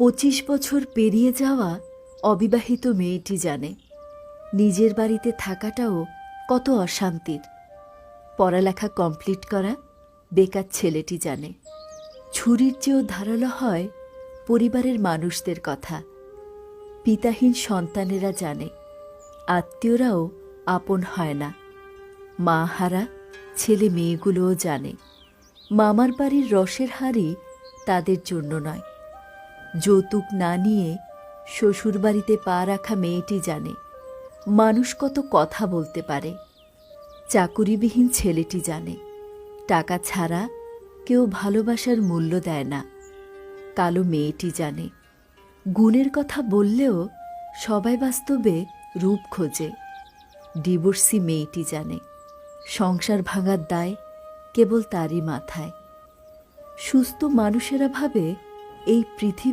25 বছর পেরিয়ে যাওয়া অবিবাহিত মেয়েটি জানে নিজের বাড়িতে থাকাটাও কত অশান্তির। পড়ালেখা কমপ্লিট করা বেকার ছেলেটি জানে ছুরির চেয়েও ধারালো হয় পরিবারের মানুষদের কথা। পিতাহীন সন্তানেরা জানে আত্মীয়রাও আপন হয় না। মা হারা ছেলে মেয়েগুলোও জানে মামার বাড়ির রসের হাড়ি তাদের জন্য নয়। যৌতুক না নিয়ে শ্বশুরবাড়িতে পা রাখা মেয়েটি জানে মানুষ কত কথা বলতে পারে। চাকুরিবিহীন ছেলেটি জানে টাকা ছাড়া কেউ ভালোবাসার মূল্য দেয় না। কালো মেয়েটি জানে গুণের কথা বললেও সবাই বাস্তবে রূপ খোঁজে। ডিভোর্সি মেয়েটি জানে সংসার ভাঙার দায় কেবল তারই মাথায়। সুস্থ মানুষেরা ভাবে এই পৃথিবী